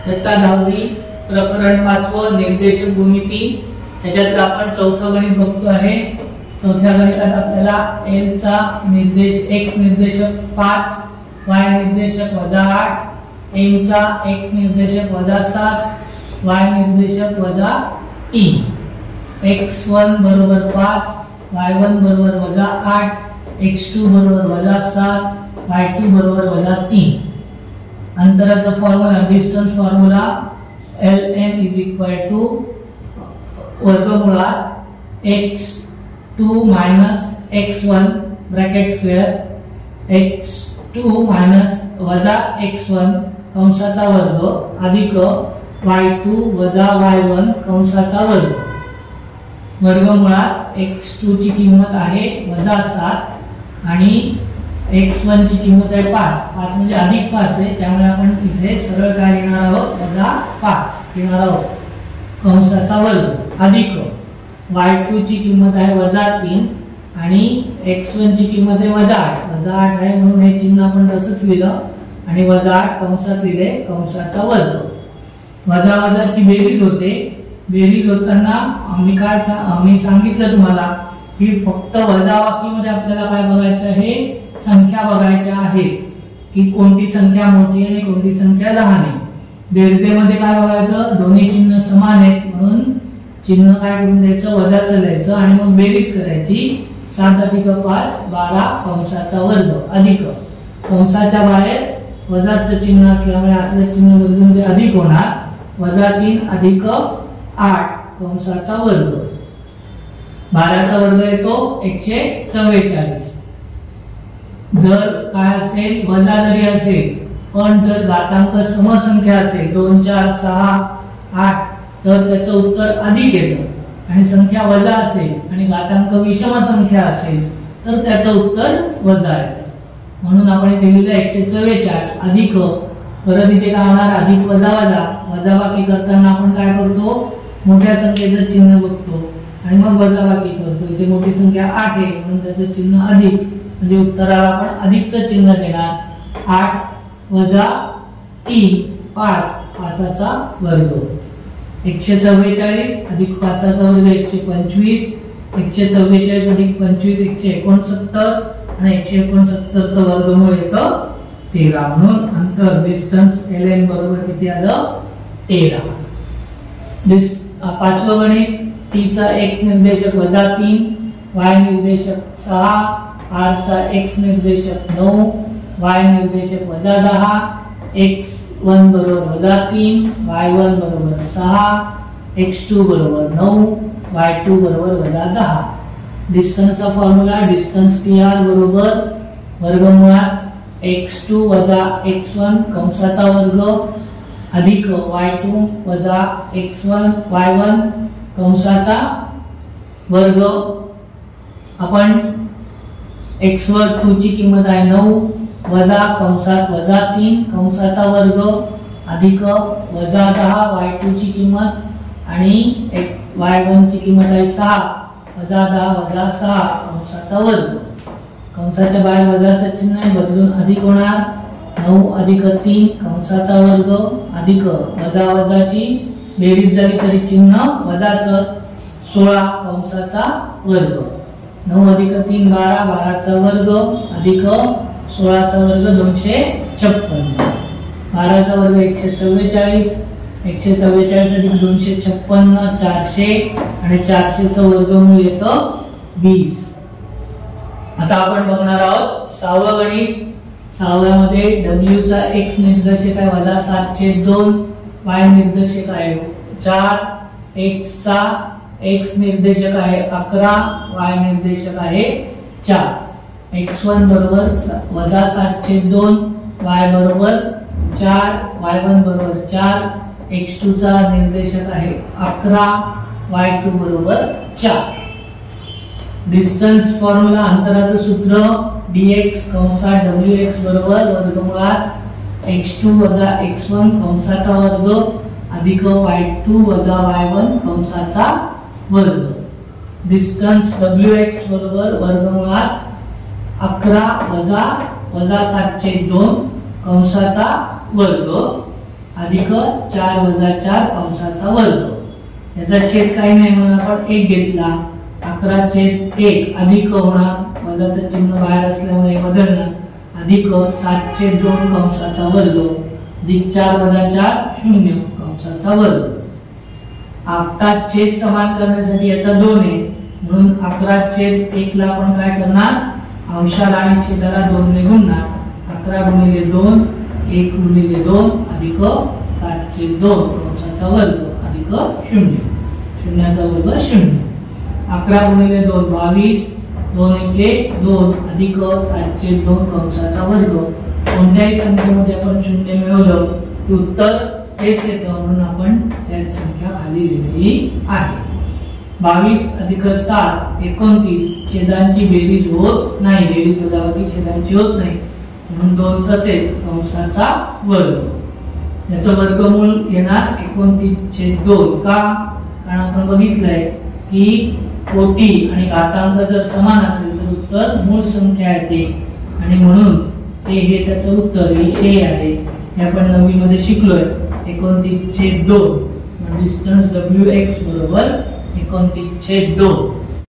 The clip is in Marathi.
इयत्ता 10वी प्रकरण 5 निर्देशक भूमिती याच्यात आपण चौथं गणित बघतो आहे। चौथ्या गणितात आपल्याला l चा निर्देश x निर्देशक 5, y निर्देशक -8, n चा x निर्देशक -7, y निर्देशक -3, x1 बरोबर 5, y1 बरोबर -8, x2 बरोबर -7, y2 बरोबर -3। अंतराचा फॉर्म्युला डिस्टन्स फॉर्म्युला ln वर्गमुळात x2 - x1 bracket square x2 - x1 कंसाचा वर्ग अधिक y2 - y1 कंसाचा वर्ग वर्गमुळात x2 ची किंमत आहे -7 आणि x1 ची किंमत आहे 5 म्हणजे अधिक 5 आहे, त्यामुळे आपण इथे सरळ काय लिहिणार आहोत -5 लिहिणार आहोत कंसाचा वर्ग अधिक y2 ची किंमत आहे -3 आणि x1 ची किंमत आहे -8 आहे म्हणून हे चिन्ह आपण तसंच लिहिलं आणि -8 कंसात लिहिले कंसाचा वर्ग। वजाची बेरीज होते, बेरीज होताना आम्ही सांगितलं तुम्हाला की फक्त वजाबाकीमध्ये आपल्याला काय बघायचं आहे, संख्या बघायच्या आहेत की कोणती संख्या मोठी आहे आणि कोणती संख्या लहान आहे। बेरजेमध्ये काय बघायचं, दोन्ही चिन्ह समान आहेत म्हणून चिन्ह काय करून द्यायचं, वजाचं लिहायचं आणि मग बेरीज करायची। 7 + 5 12 कंसाचा वर्ग अधिक कंसाच्या बाहेर वजाचं चिन्ह असल्यामुळे आतलं चिन्ह बदलून ते अधिक होणार -3 अधिक 8 कंसाचा वर्ग। 12 चा वर्ग येतो 144। जर काय असेल वजा जरी असेल पण जर घातांक समसंख्या असेल 2 4 6 8 तर त्याचं उत्तर अधिक येतं आणि संख्या वजा असेल आणि घातांक विषम संख्या असेल तर त्याचं उत्तर वजा येतं। म्हणून आपण इथे लिहिलं 144 अधिक परत इथे काय होणार अधिक वजाबाकी करताना आपण काय करतो, मोठ्या संख्येचं चिन्ह बघतो आणि मग वजाबाकी करतो। इथे मोठी संख्या 8 आहे म्हणून त्याचं चिन्ह अधिक म्हणजे उत्तराला आपण अधिकचं चिन्ह देणार 8 - 3 5 5चा वर्ग 144 अधिक 5चा वर्ग 125 144 अधिक 25 169 आणि 169 चं वर्गमूळ येतं 13 म्हणून अंतर डिस्टन्स ln बरोबर किती आलं 13। पाचवं गणित t चा x निर्देशक -3, y निर्देशक 6, r चा x निर्देशक 9, y निर्देशक -10, x1 बरोबर -3, y1 बरोबर 6, x2 बरोबर 9, y2 बरोबर -10। डिस्टन्सचा फॉर्म्युला डिस्टन्स tr बरोबर वर्गमुळात x2 - x1 कंसाचा वर्ग अधिक y2 - y1 कंसाचा वर्ग। आपण x1 2 ची किंमत आहे 9 वजा कंसात -3 कंसाचा वर्ग अधिक -10 y2 ची किंमत आणि y1 ची किंमत आहे 6 -10 - 6 कंसाचा वर्ग। कंसाच्या बाहेर वजाचं चिन्ह बदलून अधिक होणार 9 अधिक 3 कंसाचा वर्ग अधिक वजाची बेरीज झाली तरी चिन्ह वजाचं 16 कंसाचा वर्ग। 9 अधिक 3 12 12 चा वर्ग अधिक 16 चा वर्ग 256। 12 चा वर्ग 144 144 अधिक 256 400 आणि 400 चं वर्गमूळ येतं 20। आता आपण बघणार आहोत 6वं गणित। 6व्यामध्ये w चा x निर्देशक आहे -7/2, y निर्देशक आहे 4, x चा x निर्देशक आहे 11, y निर्देशक आहे 4। x1 बरोबर -7/2, y बरोबर 4, y1 बरोबर 4, x2 चा निर्देशक आहे 11, y2 बरोबर 4। डिस्टन्स फॉर्म्युला अंतराचं सूत्र dx कंसात wx बरोबर वर्गमुळात x2 - x1 कंसाचा वर्ग अधिक y2 - y1 कंसाचा वर्ग। डिस्टन्स wx बरोबर वर्गमुळात 11 - 7/2 कंसाचा वर्ग अधिक 4 वजा 4 कंसाचा वर्ग. याचा छेद काही नाही म्हणून आपण 1 घेतला. 11/1 अधिक होणार, वजाचं चिन्ह बाहेर असल्यामुळे बदलणार, अधिक 7/2 कंसाचा वर्ग अधिक 4 वजा 4 0 कंसाचा वर्ग. आपटा छेद समान करण्यासाठी याचा 2 आहे म्हणून 11/1 ला आपण काय करणार, अंशाला आणि छेदाला 2 ने गुणणार. 11 गुणिले 2 1 गुणिले 2 अधिक 7/2 कंसाचा वर्ग अधिक 0 शून्याचा वर्ग 0. 11 गुणिले 2 22 2 1 2 अधिक 7/2 कंसाचा वर्ग. कोणत्याही संख्येमध्ये आपण 0 मिळवलं की उत्तर तेच येतं म्हणून आपण त्याच संख्या खाली लिहिलेली आहे. 22 अधिक 7 29 छेदांची बेरीज होत नाही, बेरीज वजाबाकी छेदांची होत नाही म्हणून 2 तसेच कंसाचा वर्ग. याचं वर्गमूळ येणार 29/2 का, कारण आपण बघितलंय की कोटी आणि घातांक जर समान असेल तर उत्तर मूळ संख्या येते आणि म्हणून ते हे त्याचं उत्तर ए आहे. हे आपण 9वी मध्ये शिकलोय. 29/2 डिस्टन्स wx बरोबर 29/2.